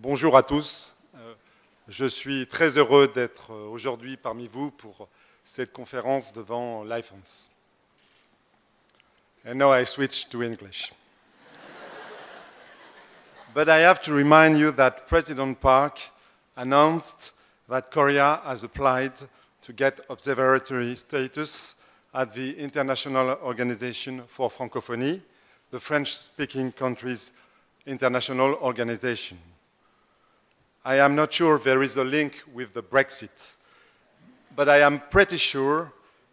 Bonjour à tous. Je suis très heureux d'être aujourd'hui parmi vous pour cette conférence devant l'IFANS. And now I switch to English. But I have to remind you that President Park announced that Korea has applied to get observatory status at the International Organization for Francophonie, the French-speaking countries' international organization. I am not sure there is a link with the Brexit, but I am pretty sure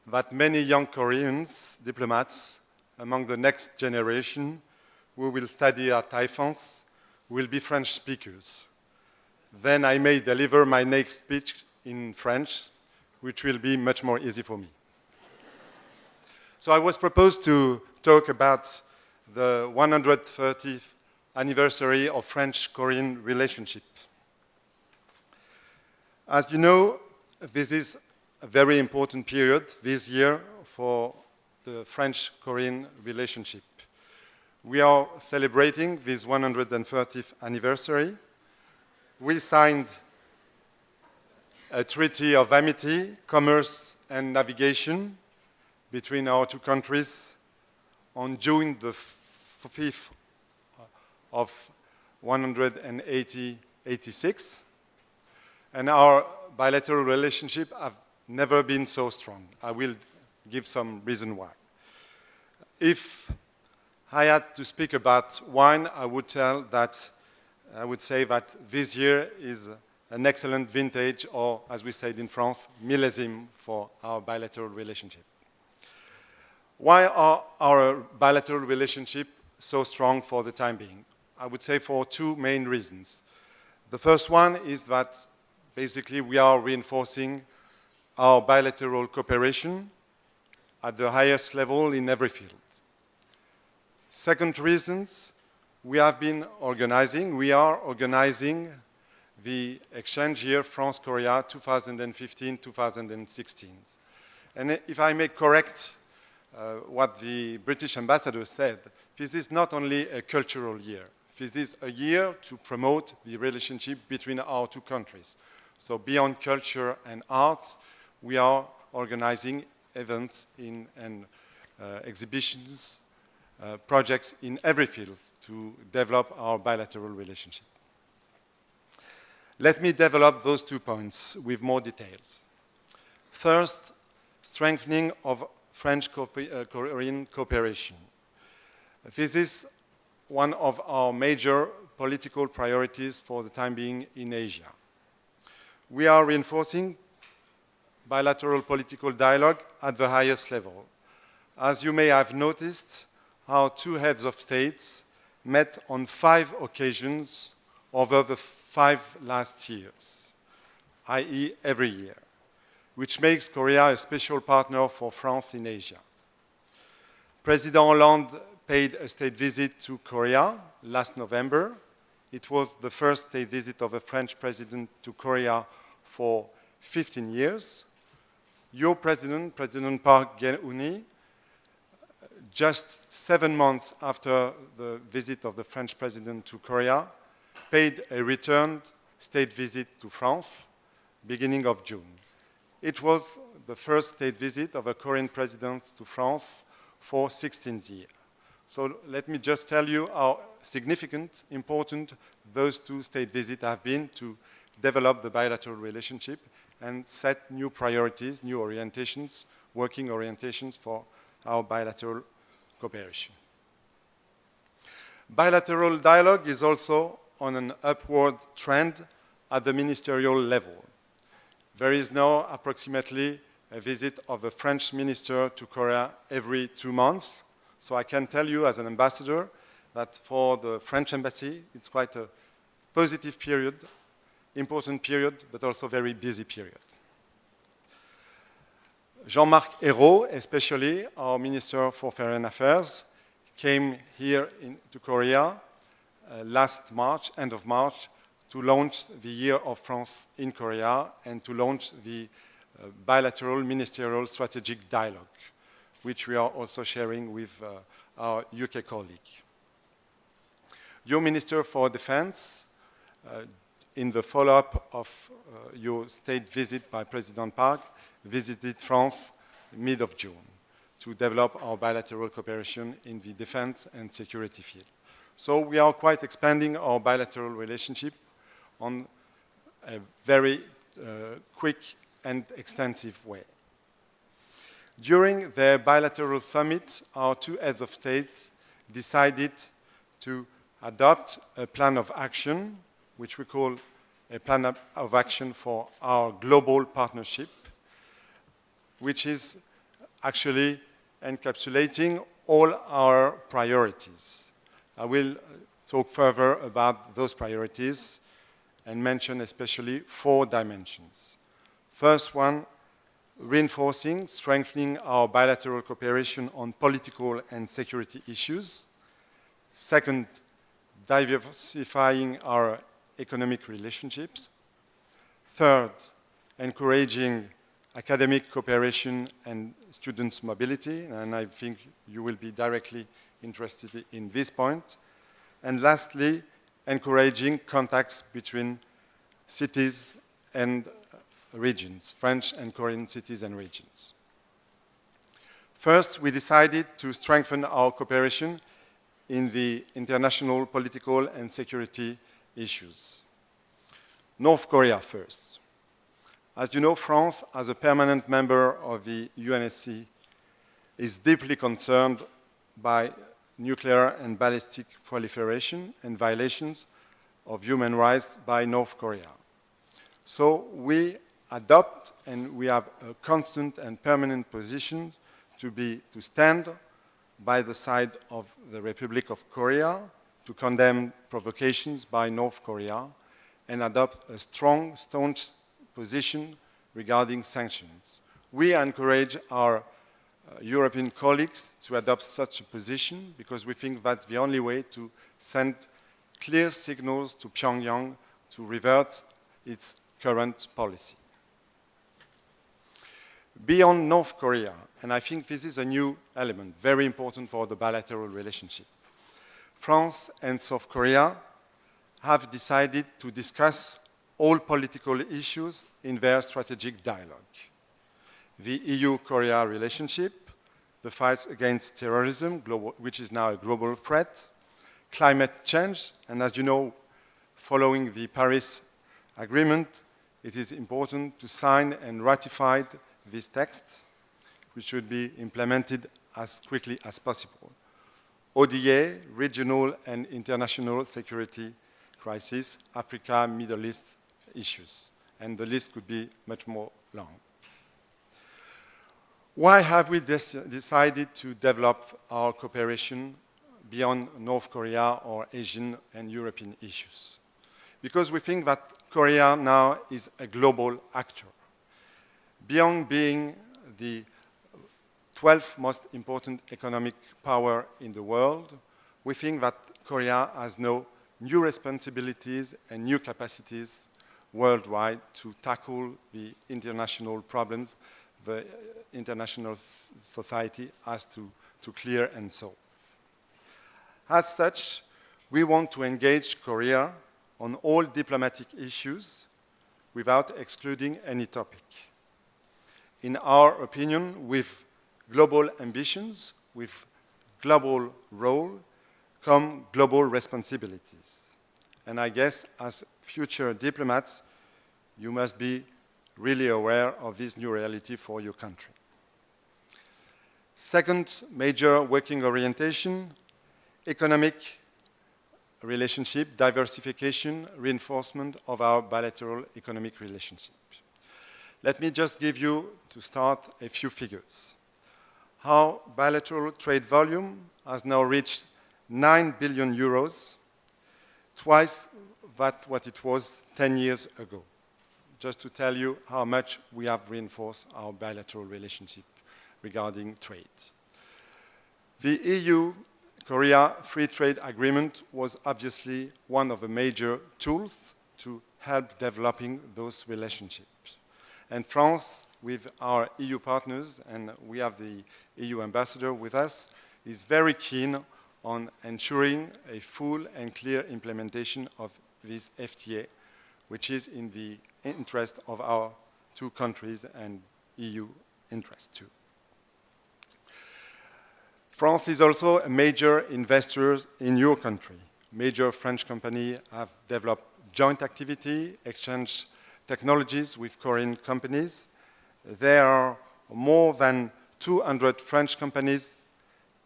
that many young Koreans, diplomats, among the next generation who will study at IFANS will be French speakers. Then I may deliver my next speech in French, which will be much more easy for me. So I was proposed to talk about the 130th anniversary of French-Korean relationship. As you know, this is a very important period this year for the French-Korean relationship. We are celebrating this 130th anniversary. We signed a treaty of amity, commerce, and navigation between our two countries on June the 5th of 186. And our bilateral relationship have never been so strong. I will give some reason why. If I had to speak about wine, I would say that this year is an excellent vintage, or as we said in France, millésime for our bilateral relationship. Why are our bilateral relationship so strong for the time being? I would say for two main reasons. The first one is that basically we are reinforcing our bilateral cooperation at the highest level in every field. Second reasons, we are organizing the exchange year France-Korea 2015-2016. And if I may correct what the British ambassador said, this is not only a cultural year. This is a year to promote the relationship between our two countries. So beyond culture and arts, we are organizing events and exhibitions, projects in every field to develop our bilateral relationship. Let me develop those 2 points with more details. First, strengthening of French-Korean cooperation. This is one of our major political priorities for the time being in Asia. We are reinforcing bilateral political dialogue at the highest level. As you may have noticed, our two heads of states met on 5 occasions over the 5 last years, i.e. every year, which makes Korea a special partner for France in Asia. President Hollande paid a state visit to Korea last November. It was the first state visit of a French president to Korea for 15 years. Your president, President Park Geun-hye, just 7 months after the visit of the French president to Korea, paid a returned state visit to France, beginning of June. It was the first state visit of a Korean president to France for 16 years. So let me just tell you how significant, important those 2 state visits have been to develop the bilateral relationship and set new priorities, new orientations, working orientations for our bilateral cooperation. Bilateral dialogue is also on an upward trend at the ministerial level. There is now approximately a visit of a French minister to Korea every 2 months. So I can tell you as an ambassador that for the French embassy, it's quite a positive period, important period, but also very busy period. Jean-Marc Ayrault, especially our Minister for Foreign Affairs, came here to Korea last March, end of March, to launch the Year of France in Korea and to launch the bilateral ministerial strategic dialogue, which we are also sharing with our UK colleague. Your Minister for Defense in the follow-up of your state visit by President Park, visited France mid of June to develop our bilateral cooperation in the defense and security field. So we are quite expanding our bilateral relationship on a very quick and extensive way. During their bilateral summit, our two heads of state decided to adopt a plan of action, which we call a plan of action for our global partnership, which is actually encapsulating all our priorities. I will talk further about those priorities and mention especially 4 dimensions. First one, reinforcing, strengthening our bilateral cooperation on political and security issues. Second, diversifying our economic relationships. Third, encouraging academic cooperation and students' mobility, and I think you will be directly interested in this point. And lastly, encouraging contacts between cities and regions, French and Korean cities and regions. First, we decided to strengthen our cooperation in the international political and security issues. North Korea first. As you know, France, as a permanent member of the UNSC, is deeply concerned by nuclear and ballistic proliferation and violations of human rights by North Korea. So we adopt and we have a constant and permanent position to stand by the side of the Republic of Korea, to condemn provocations by North Korea, and adopt a strong, staunch position regarding sanctions. We encourage our European colleagues to adopt such a position because we think that's the only way to send clear signals to Pyongyang to revert its current policy. Beyond North Korea, and I think this is a new element, very important for the bilateral relationship, France and South Korea have decided to discuss all political issues in their strategic dialogue. The EU-Korea relationship, the fight against terrorism, which is now a global threat, climate change, and as you know, following the Paris Agreement, it is important to sign and ratify this text, which should be implemented as quickly as possible. ODA, regional and international security crisis, Africa, Middle East issues, and the list could be much more long. Why have we decided to develop our cooperation beyond North Korea or Asian and European issues? Because we think that Korea now is a global actor. Beyond being the 12th most important economic power in the world, we think that Korea has now new responsibilities and new capacities worldwide to tackle the international problems the international society has to clear and solve. As such, we want to engage Korea on all diplomatic issues without excluding any topic. In our opinion, with global ambitions, with global role, come global responsibilities. And I guess as future diplomats, you must be really aware of this new reality for your country. Second major working orientation, economic relationship, diversification, reinforcement of our bilateral economic relationship. Let me just give you, to start, a few figures. Our bilateral trade volume has now reached 9 billion euros, twice what it was 10 years ago, just to tell you how much we have reinforced our bilateral relationship regarding trade. The EU-Korea Free Trade Agreement was obviously one of the major tools to help developing those relationships. And France, with our EU partners, and we have the EU ambassador with us, is very keen on ensuring a full and clear implementation of this FTA, which is in the interest of our two countries and EU interest too. France is also a major investor in your country. Major French companies have developed joint activity, exchange technologies with Korean companies. There are more than 200 French companies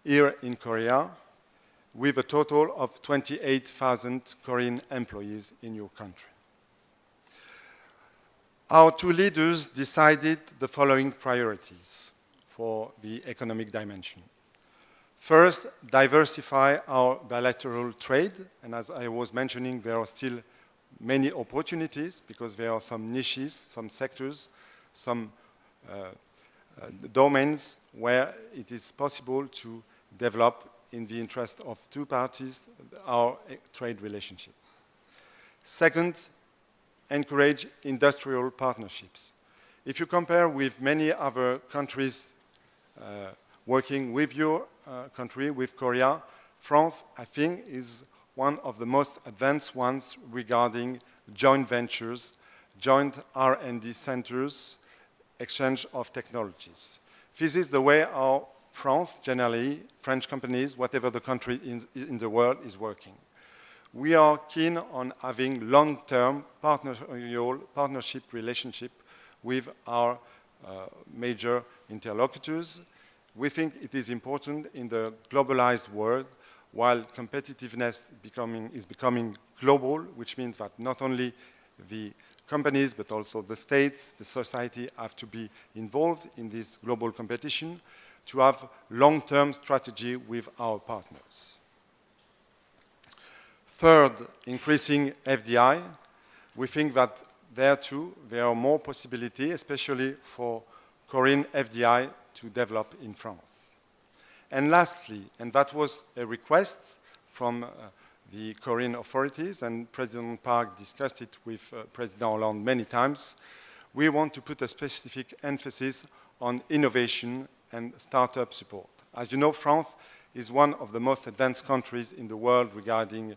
here in Korea, with a total of 28,000 Korean employees in your country. Our two leaders decided the following priorities for the economic dimension. First, diversify our bilateral trade, and as I was mentioning, there are still many opportunities because there are some niches, some sectors, some domains where it is possible to develop in the interest of two parties our trade relationship. Second, encourage industrial partnerships. If you compare with many other countries working with your country, with Korea, France, I think, is one of the most advanced ones regarding joint ventures, joint R&D centers, exchange of technologies. This is the way our France, generally, French companies, whatever the country in the world, is working. We are keen on having long-term partnership relationship with our major interlocutors. We think it is important in the globalized world, while competitiveness is becoming global, which means that not only the companies, but also the states, the society have to be involved in this global competition to have long-term strategy with our partners. Third, increasing FDI. We think that there too, there are more possibilities, especially for Korean FDI to develop in France. And lastly, and that was a request from the Korean authorities, and President Park discussed it with President Hollande many times, we want to put a specific emphasis on innovation and startup support. As you know, France is one of the most advanced countries in the world regarding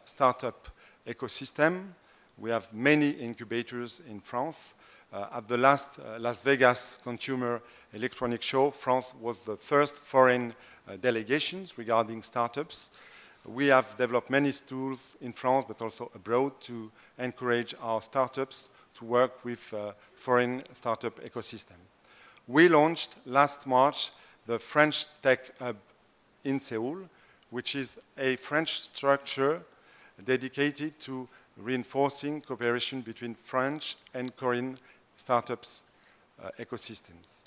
startup ecosystem. We have many incubators in France. At the last Las Vegas Consumer Electronics Show, France was the first foreign delegations regarding startups. We have developed many tools in France, but also abroad, to encourage our startups to work with foreign startup ecosystem. We launched last March the French Tech Hub in Seoul, which is a French structure dedicated to reinforcing cooperation between French and Korean startups ecosystems.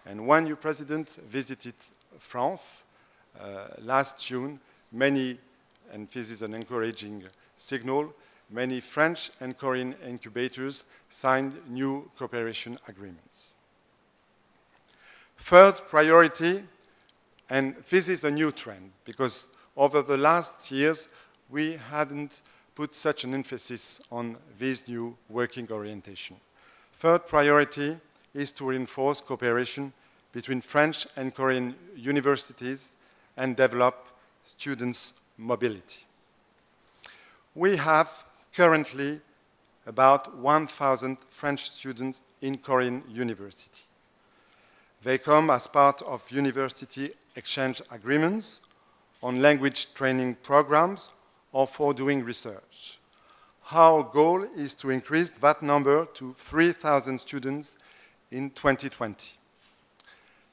And when your president visited France last June, many, and this is an encouraging signal, many French and Korean incubators signed new cooperation agreements. Third priority, and this is a new trend, because over the last years, we hadn't put such an emphasis on this new working orientation. Third priority is to reinforce cooperation between French and Korean universities and develop students' mobility. We have currently about 1,000 French students in Korean university. They come as part of university exchange agreements on language training programs or for doing research. Our goal is to increase that number to 3,000 students in 2020.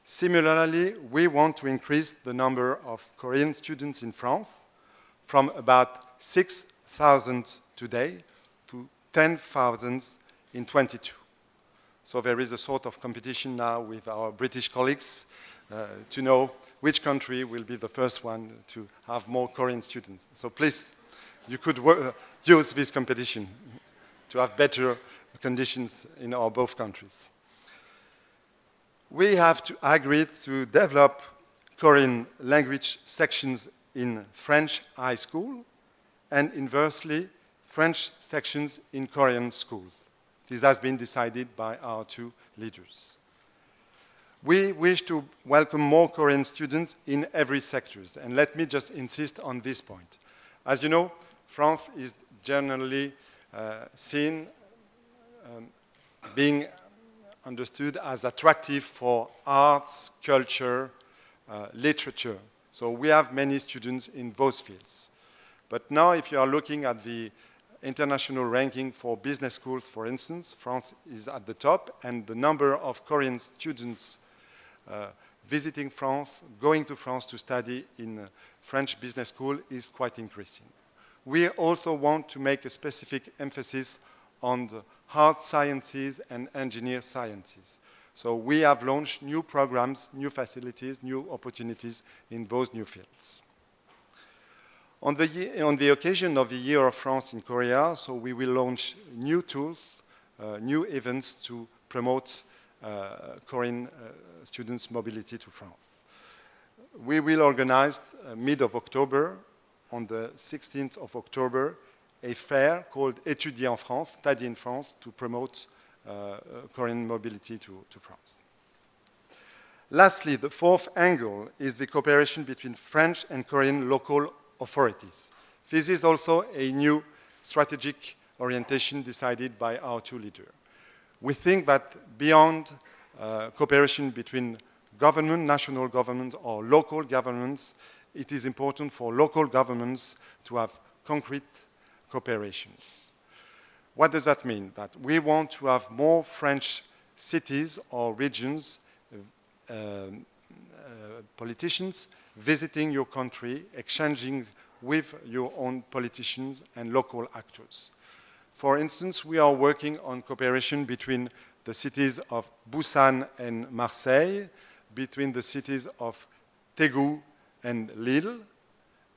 Similarly, we want to increase the number of Korean students in France from about 6,000 today to 10,000 in 22. So there is a sort of competition now with our British colleagues to know which country will be the first one to have more Korean students. So please, you could use this competition to have better conditions in our both countries. We have to agree to develop Korean language sections in French high school and inversely, French sections in Korean schools. This has been decided by our two leaders. We wish to welcome more Korean students in every sector, and let me just insist on this point. As you know, France is generally seen, being understood as attractive for arts, culture, literature. So we have many students in those fields. But now if you are looking at the international ranking for business schools, for instance, France is at the top, and the number of Korean students visiting France, going to France to study in a French business school is quite increasing. We also want to make a specific emphasis on the hard sciences and engineer sciences. So we have launched new programs, new facilities, new opportunities in those new fields. On the occasion of the Year of France in Korea, so we will launch new tools, new events to promote Korean students' mobility to France. We will organize mid of October, on the 16th of October, a fair called Étudier en France, Study in France, to promote Korean mobility to France. Lastly, the fourth angle is the cooperation between French and Korean local authorities. This is also a new strategic orientation decided by our two leaders. We think that beyond cooperation between government, national government, or local governments, it is important for local governments to have concrete cooperations. What does that mean? That we want to have more French cities or regions, politicians visiting your country, exchanging with your own politicians and local actors. For instance, we are working on cooperation between the cities of Busan and Marseille, between the cities of Daegu and Lille,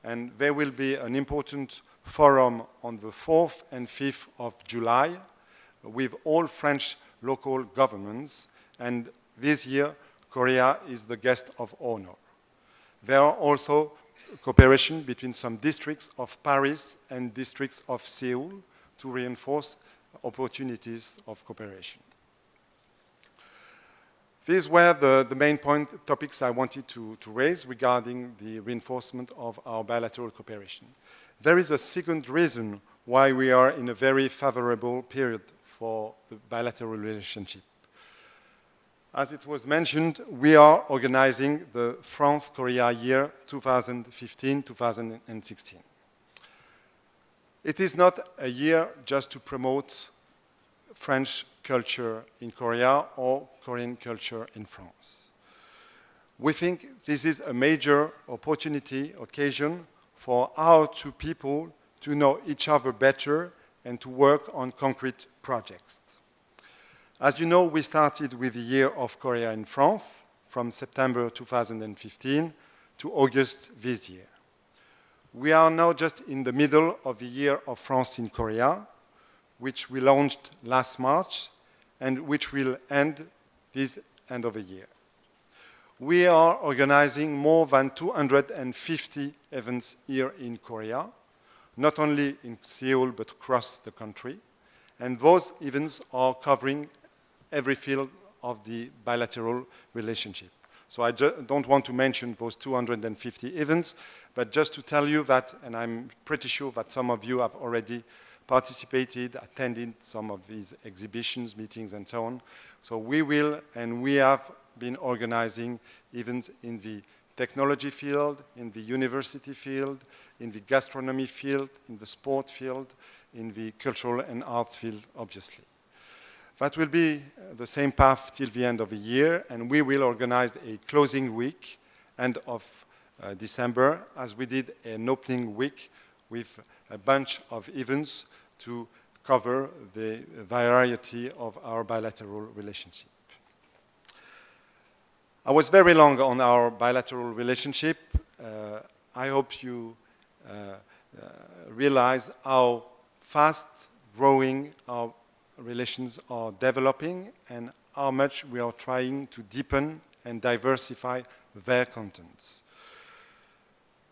and there will be an important forum on the 4th and 5th of July with all French local governments, and this year Korea is the guest of honor. There are also cooperation between some districts of Paris and districts of Seoul to reinforce opportunities of cooperation. These were the main topics I wanted to raise regarding the reinforcement of our bilateral cooperation. There is a second reason why we are in a very favorable period for the bilateral relationship. As it was mentioned, we are organizing the France-Korea year 2015-2016. It is not a year just to promote French culture in Korea or Korean culture in France. We think this is a major occasion for our two people to know each other better and to work on concrete projects. As you know, we started with the Year of Korea in France from September 2015 to August this year. We are now just in the middle of the Year of France in Korea, which we launched last March and which will end this end of the year. We are organizing more than 250 events here in Korea, not only in Seoul but across the country, and those events are covering every field of the bilateral relationship. So I don't want to mention those 250 events, but just to tell you that, and I'm pretty sure that some of you have already participated, attended some of these exhibitions, meetings, and so on. So we will, and we have been organizing events in the technology field, in the university field, in the gastronomy field, in the sport field, in the cultural and arts field, obviously. That will be the same path till the end of the year, and we will organize a closing week, end of December, as we did an opening week with a bunch of events to cover the variety of our bilateral relationship. I was very long on our bilateral relationship. I hope you realize how fast growing our relations are developing and how much we are trying to deepen and diversify their contents.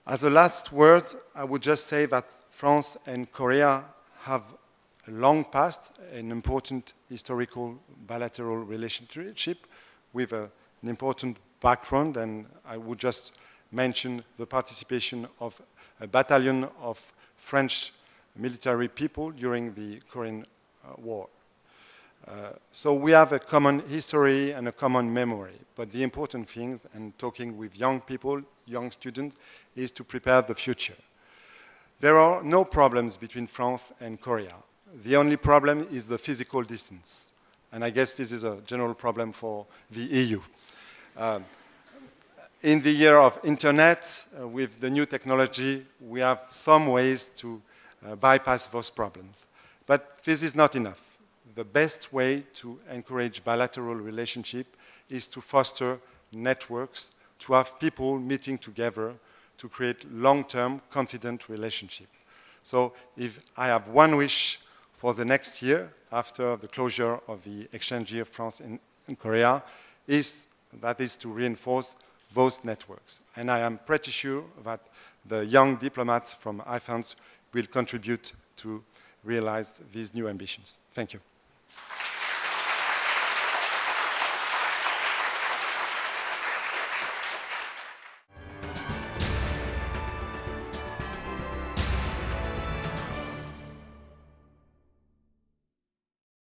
As a last word, I would just say that France and Korea have a long past, an important historical bilateral relationship with an important background, and I would just mention the participation of a battalion of French military people during the Korean War. So we have a common history and a common memory. But the important thing, and talking with young people, young students, is to prepare the future. There are no problems between France and Korea. The only problem is the physical distance. And I guess this is a general problem for the EU. In the year of internet, with the new technology, we have some ways to bypass those problems. But this is not enough. The best way to encourage bilateral relationship is to foster networks, to have people meeting together, to create long-term, confident relationship. So if I have one wish for the next year, after the closure of the exchange year France and Korea, that is to reinforce those networks. And I am pretty sure that the young diplomats from IFANS will contribute to realize these new ambitions. Thank you.